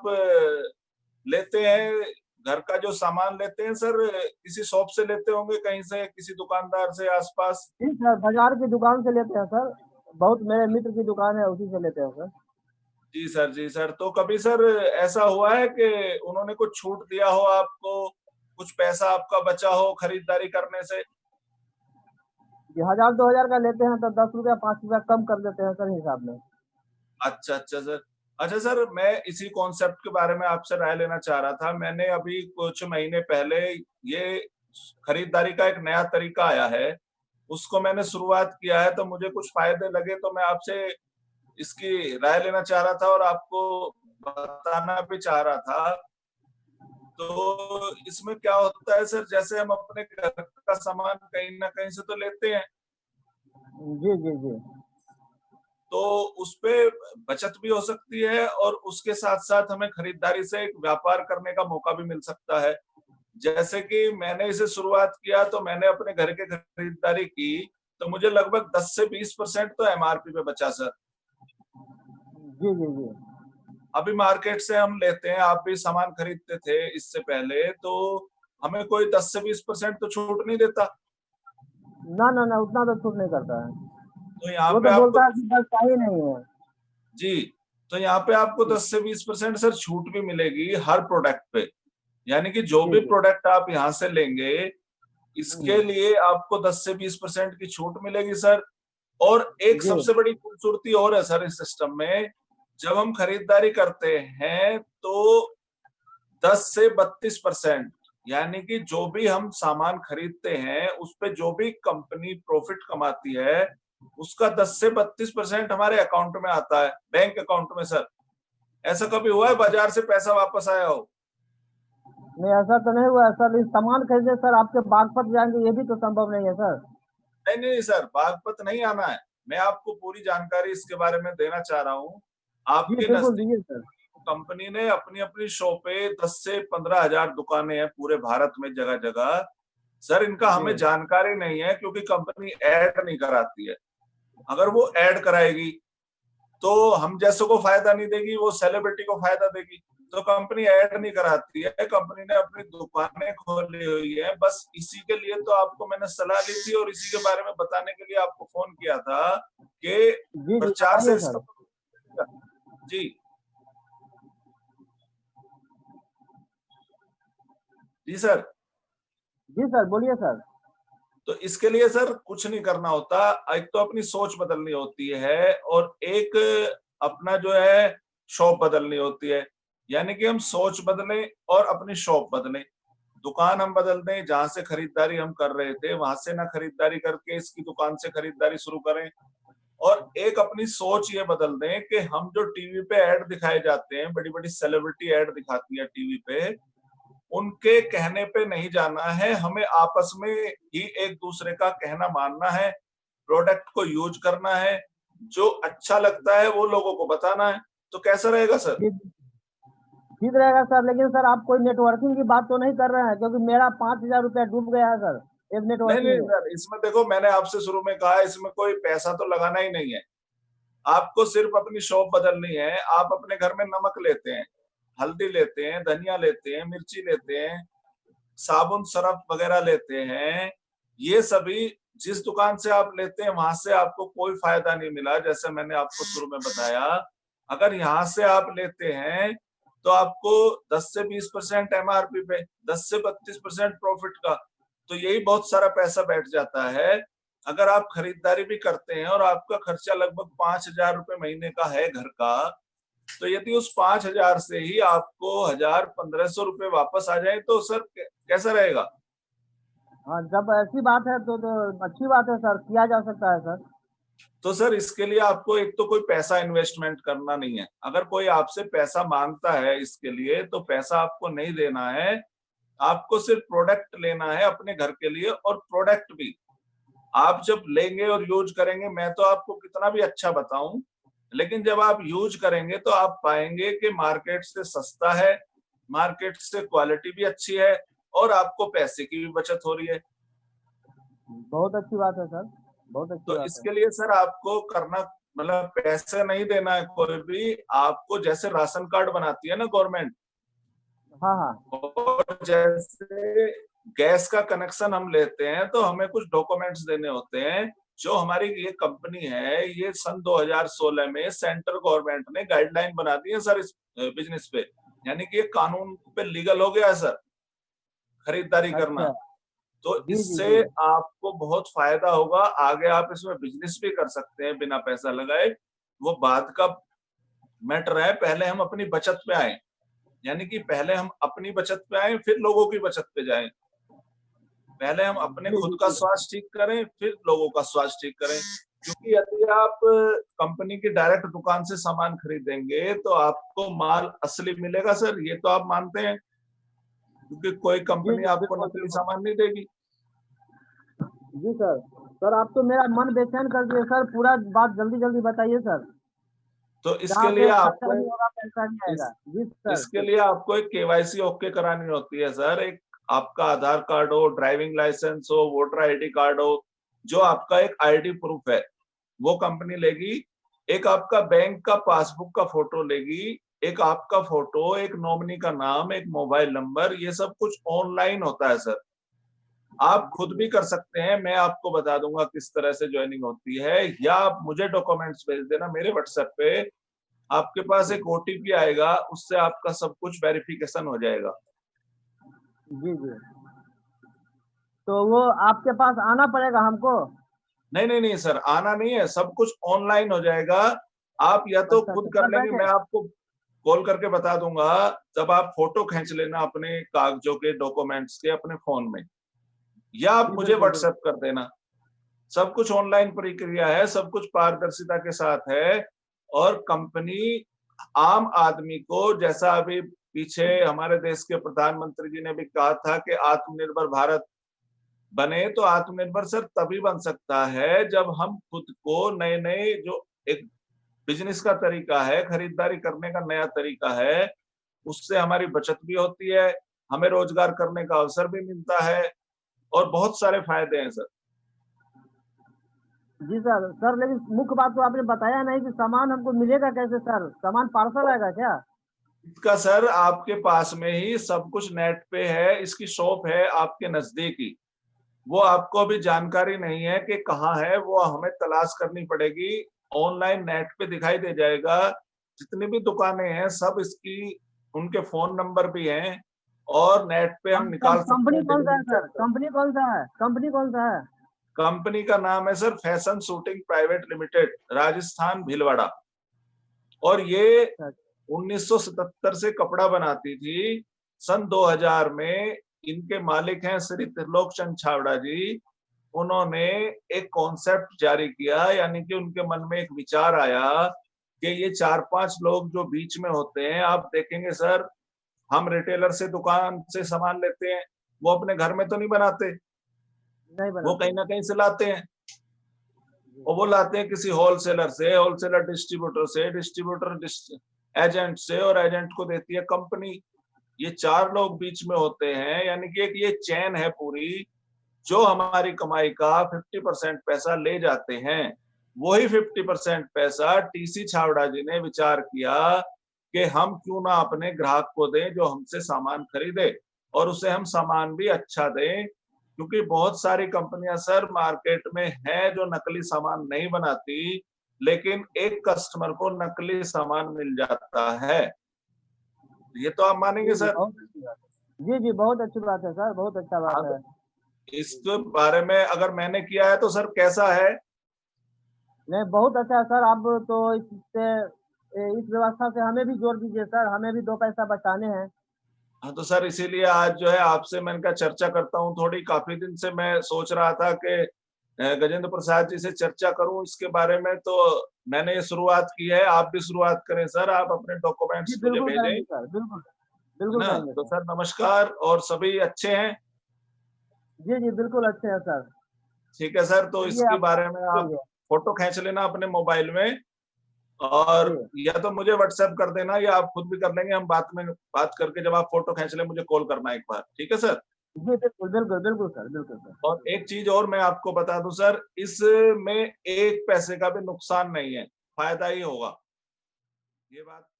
आप लेते हैं घर का जो सामान लेते हैं सर, किसी शॉप से लेते होंगे, कहीं से, किसी दुकानदार से आसपास? जी सर, बाजार की दुकान से लेते हैं सर। बहुत मेरे मित्र की दुकान है, उसी से लेते हैं सर। जी सर, जी सर। तो कभी सर ऐसा हुआ है कि उन्होंने कुछ छूट दिया हो आपको, कुछ पैसा आपका बचा हो खरीदारी करने से? जी, 1000-2000 का लेते हैं तो 10 रुपया 5 रुपया कम कर देते हैं सर हिसाब में। अच्छा, अच्छा सर। अच्छा सर, मैं इसी कॉन्सेप्ट के बारे में आपसे राय लेना चाह रहा था। मैंने अभी कुछ महीने पहले ये खरीदारी का एक नया तरीका आया है, उसको मैंने शुरुआत किया है, तो मुझे कुछ फ़ायदे लगे, तो मैं आपसे इसकी राय लेना चाह रहा था और आपको बताना भी चाह रहा था। तो इसमें क्या होता है सर, जैसे हम अपने घर का सामान कहीं न कहीं से तो लेते हैं, जी, जी, जी। तो उसपे बचत भी हो सकती है और उसके साथ-साथ हमें खरीदारी से एक व्यापार करने का मौका भी मिल सकता है। जैसे कि मैंने इसे शुरुआत किया तो मैंने अपने घर के खरीदारी की, तो मुझे लगभग 10 से 20% तो एमआरपी पे बचा सर। जी, जी, जी। अभी मार्केट से हम लेते हैं, आप भी सामान खरीदते थे इससे पहले, तो हमें कोई 10 से 20% तो छूट नहीं देता। ना, ना, ना, उतना तो छूट नहीं करता है। तो यहाँ वो पे तो आपको बोलता है कि बस का ही नहीं है। जी, तो यहाँ पे आपको 10 से 20% सर छूट भी मिलेगी हर प्रोडक्ट पे। यानी कि जो जी, भी जी। प्रोडक्ट आप यहाँ से लेंगे, हुँ, इसके लिए आपको 10 से 20% की छूट मिलेगी सर। और एक जी। सबसे बड़ी खूबसूरती और है सर इस सिस्टम में, जब हम खरीदारी करते हैं तो 10 से 32%, यानी कि जो भी हम सामान खरीदते हैं, उसपे जो भी कंपनी प्रॉफिट कमाती है, उसका 10 से 32% हमारे अकाउंट में आता है, बैंक अकाउंट में सर। ऐसा कभी हुआ है बाजार से पैसा वापस आया हो? नहीं, ऐसा तो नहीं हुआ है सर, लेकिन सामान खरीदे सर आपके बागपत जाएँगे ये भी तो संभव नहीं है सर। नहीं, नहीं सर, बागपत नहीं आना है। मैं आपको पूरी जानकारी इसके बारे में देना चाह रहा हूँ। जी, आपके बिल्कुल नज़दीक दीजिए सर। कंपनी ने अपनी-अपनी शॉपें 10 से 15,000 दुकानें हैं पूरे भारत में जगह-जगह। सर इनका जी। हमें जानकारी नहीं है क्योंकि कंपनी ऐड नहीं कराती है। अगर वो ऐड कराएगी, तो हम जैसों को फ़ायदा नहीं देगी, वो सेलिब्रिटी को फ़ायदा देगी। तो कंपनी ऐड नहीं कराती है, कंपनी ने अपनी दुकानें खोली हुई है। बस इसी के लिए तो आपको मैंने सलाह ली थी और इसी के बारे में बताने के लिए आपको फ़ोन किया था कि जी, जी, प्रचार से बताइए इसका सर। जी, जी सर। जी सर, बोलिए सर। तो इसके लिए सर कुछ नहीं करना होता। एक तो अपनी सोच बदलनी होती है और एक अपना जो है शॉप बदलनी होती है। यानी कि हम सोच बदलें और अपनी शॉप बदलें। दुकान हम बदल दें, जहाँ से खरीदारी हम कर रहे थे, वहाँ से ना खरीदारी करके इसकी दुकान से खरीदारी शुरू करें। और एक अपनी सोच ये बदल दें कि हम जो टीवी पे ऐड दिखाए जाते हैं, बड़ी-बड़ी सेलिब्रिटी ऐड दिखाती है टीवी पे, उनके कहने पे नहीं जाना है, हमें आपस में ही एक-दूसरे का कहना मानना है, प्रोडक्ट को यूज़ करना है, जो अच्छा लगता है वो लोगों को बताना है। तो कैसा रहेगा सर? जी, जी, ठीक रहेगा सर, लेकिन सर आप कोई नेटवर्किंग की बात तो नहीं कर रहे हैं? क्योंकि मेरा 5000 रुपया डूब गया है सर, एक नहीं, नेटवर्किंग नहीं में। सर, इसमें देखो मैंने आपसे शुरू में कहा इसमें कोई पैसा तो लगाना ही नहीं है। आपको सिर्फ अपनी शॉप बदलनी है। आप अपने घर में नमक लेते हैं, हल्दी लेते हैं, धनिया लेते हैं, मिर्ची लेते हैं, साबुन, सरफ वगैरह लेते हैं। ये सभी जिस दुकान से आप लेते हैं वहां से आपको कोई फायदा नहीं मिला, जैसे मैंने आपको शुरू में बताया। अगर यहाँ से आप लेते हैं तो आपको 10 से 20% एमआरपी पे, 10 से 32% प्रॉफिट का, तो यही बहुत सारा पैसा बैठ जाता है। अगर आप खरीदारी भी करते हैं और आपका खर्चा लगभग 5,000 रुपए महीने का है घर का, तो यदि उस 5,000 से ही आपको 1,000-1,500 रुपए वापस आ जाए तो सर कैसा रहेगा? हाँ, जब ऐसी बात है तो अच्छी बात है सर, किया जा सकता है सर। तो सर इसके लिए आपको एक तो कोई पैसा इन्वेस्टमेंट करना नहीं है। अगर कोई आपसे पैसा मांगता है इसके लिए तो पैसा आपको नहीं देना है। आपको सिर्फ प्रोडक्ट लेना है अपने घर के लिए, और प्रोडक्ट भी आप जब लेंगे और यूज़ करेंगे, मैं तो आपको कितना भी अच्छा बताऊँ, लेकिन जब आप यूज़ करेंगे तो आप पाएँगे कि मार्केट से सस्ता है, मार्केट से क्वालिटी भी अच्छी है और आपको पैसे की भी बचत हो रही है। बहुत अच्छी बात है सर, बहुत अच्छी तो बात है। इसके लिए सर आपको करना मतलब पैसे नहीं देना है कोई भी, आपको जैसे राशन कार्ड बनाती है ना गवर्नमेंट, हाँ हाँ। और जैसे गैस का कनेक्शन हम लेते हैं तो हमें कुछ डॉक्यूमेंट्स देने होते हैं। जो हमारी ये कंपनी है, ये सन 2016 में सेंट्रल गवर्नमेंट ने गाइडलाइन बना दी है सर इस बिजनेस पे, यानी कि ये कानून पे लीगल हो गया है सर खरीदारी करना। अच्छा। तो जी जी इससे जी। आपको बहुत फायदा होगा, आगे आप इसमें बिजनेस भी कर सकते हैं बिना पैसा लगाए। वो बात का मैटर है, पहले हम अपनी बचत पे आए, यानी कि पहले हम अपनी बचत पे आए फिर लोगों की बचत पे जाएं। पहले हम अपने जी खुद जी का जी। स्वास्थ्य ठीक करें फिर लोगों का स्वास्थ्य ठीक करें। क्योंकि यदि आप कंपनी की डायरेक्ट दुकान से सामान खरीदेंगे तो आपको माल असली मिलेगा सर, ये तो आप मानते हैं, क्योंकि कोई जी कंपनी जी आपको बिल्कुल नकली बिल्कुल। सामान नहीं देगी। जी सर। सर आप तो मेरा मन बेचैन कर दिए सर, पूरा बात जल्दी जल्दी बताइए सर। तो जहाँ इसके लिए पे खर्चा आपको नहीं होगा पैसा नहीं इस आएगा। जी सर। इसके लिए आपको एक केवाईसी ओके करानी होती है सर। एक आपका आधार कार्ड हो, ड्राइविंग लाइसेंस हो, वोटर आईडी कार्ड हो, जो आपका एक आईडी प्रूफ है वो कंपनी लेगी। एक आपका बैंक का पासबुक का फोटो लेगी, एक आपका फोटो, एक नॉमिनी का नाम, एक मोबाइल नंबर, ये सब कुछ ऑनलाइन होता है सर। आप जी खुद जी। भी कर सकते हैं, मैं आपको बता दूंगा किस तरह से ज्वाइनिंग होती है, या आप मुझे डॉक्यूमेंट्स भेज देना मेरे व्हाट्सएप पे। आपके पास एक ओटीपी आएगा, उससे आपका सब कुछ वेरिफिकेशन हो जाएगा। जी जी। तो वो आपके पास आना पड़ेगा हमको? नहीं नहीं नहीं सर, आना नहीं है, सब कुछ ऑनलाइन हो जाएगा। आप या तो अच्छा अच्छा, खुद कर घर लेंगे, बैठे? मैं आपको कॉल करके बता दूंगा। जब आप फोटो खींच लेना अपने कागजों के, डॉक्यूमेंट्स के अपने फोन में, या आप जी मुझे बिल्कुल व्हाट्सएप बिल्कुल। कर देना। सब कुछ ऑनलाइन प्रक्रिया है, सब कुछ पारदर्शिता के साथ है। और कंपनी आम आदमी को, जैसा अभी पीछे हमारे देश के प्रधानमंत्री जी ने भी कहा था कि आत्मनिर्भर भारत बने, तो आत्मनिर्भर सर तभी बन सकता है जब हम खुद को नए नए जो एक बिजनेस का तरीका है, खरीदारी करने का नया तरीका है, उससे हमारी बचत भी होती है, हमें रोजगार करने का अवसर भी मिलता है, और बहुत सारे फायदे हैं सर। जी सर। सर लेकिन मुख्य बात तो आपने बताया नहीं कि सामान हमको मिलेगा कैसे सर? सामान पार्सल आएगा क्या? इसका सर आपके पास में ही सब कुछ नेट पे है, इसकी शॉप है आपके नजदीक ही। वो आपको अभी जानकारी नहीं है कि कहाँ है, वो हमें तलाश करनी पड़ेगी। ऑनलाइन नेट पे दिखाई दे जाएगा। जितनी भी दुकानें हैं सब इसकी, उनके फोन नंबर भी हैं, और नेट पे हम और सर निकाल सकते कंपनी हैं कौन सा है डिलीवरी सर? सेंटर। कंपनी कौन सा है? कंपनी कौन सा है? कंपनी का नाम है sir fashion shooting private limited, Rajasthan Bhilwara. और ये अच्छा। 1977 से कपड़ा बनाती थी। सन 2000 में इनके मालिक हैं श्री त्रिलोक चंद छावड़ा जी। उन्होंने एक कॉन्सेप्ट जारी किया, यानी कि उनके मन में एक विचार आया कि ये 4-5 लोग जो बीच में होते हैं, आप देखेंगे सर, हम रिटेलर से दुकान से सामान लेते हैं, वो अपने घर में तो नहीं बनाते, नहीं वो बनाते कहीं हैं। ना कहीं से लाते हैं। जी और वो लाते हैं किसी होलसेलर से, होलसेलर डिस्ट्रीब्यूटर से, डिस्ट्रीब्यूटर एजेंट से, और एजेंट को देती है कंपनी। ये 4 लोग बीच में होते हैं, यानी कि एक ये चेन है पूरी, जो हमारी कमाई का 50% पैसा ले जाते हैं। वही 50% पैसा टीसी छावड़ा जी ने विचार किया कि हम क्यों ना अपने ग्राहक को दें जो हमसे सामान खरीदे, और उसे हम सामान भी अच्छा दें। क्योंकि बहुत सारी कंपनियां सर मार्केट में है जो नकली सामान नहीं बनाती, लेकिन एक कस्टमर को नकली सामान मिल जाता है। ये तो आप मानेंगे जी जी, सर। बहुत अच्छी बात है। जी जी, बहुत अच्छी बात है सर, बहुत अच्छा हाँ, बात तो है। इसके बारे में अगर मैंने किया है तो सर कैसा है? नहीं बहुत अच्छा है सर। आप तो इससे इस व्यवस्था से हमें भी जोड़ दीजिए सर, हमें भी दो पैसा बचाने हैं। हाँ, तो सर इसीलिए आज जो है आपसे मैंने कहा चर्चा करता हूँ थोड़ी। काफी दिन से मैं सोच रहा था कि गजेंद्र प्रसाद जी से चर्चा करूं इसके बारे में, तो मैंने ये शुरुआत की है। आप भी शुरुआत करें सर, आप अपने जी डॉक्यूमेंट्स मुझे बिल्कुल भेजें, करेंगे सर, बिल्कुल। है बिल्कुल ना? करेंगे तो सर। सर नमस्कार, और सभी अच्छे हैं? जी जी बिल्कुल अच्छे हैं सर। ठीक है सर, तो चलिए इसके आप बारे में आप जी फोटो खींच लेना अपने मोबाइल में, और जी या तो मुझे व्हाट्सएप कर देना, या आप खुद भी कर लेंगे। हम बात करके जब आप फोटो खींच ले मुझे कॉल करना एक बार, ठीक है सर? जी बिल्कुल बिल्कुल बिल्कुल सर, बिल्कुल सर। और एक चीज और मैं आपको बता दूं सर, इसमें एक पैसे का भी नुकसान नहीं है। फायदा ही होगा। ये बात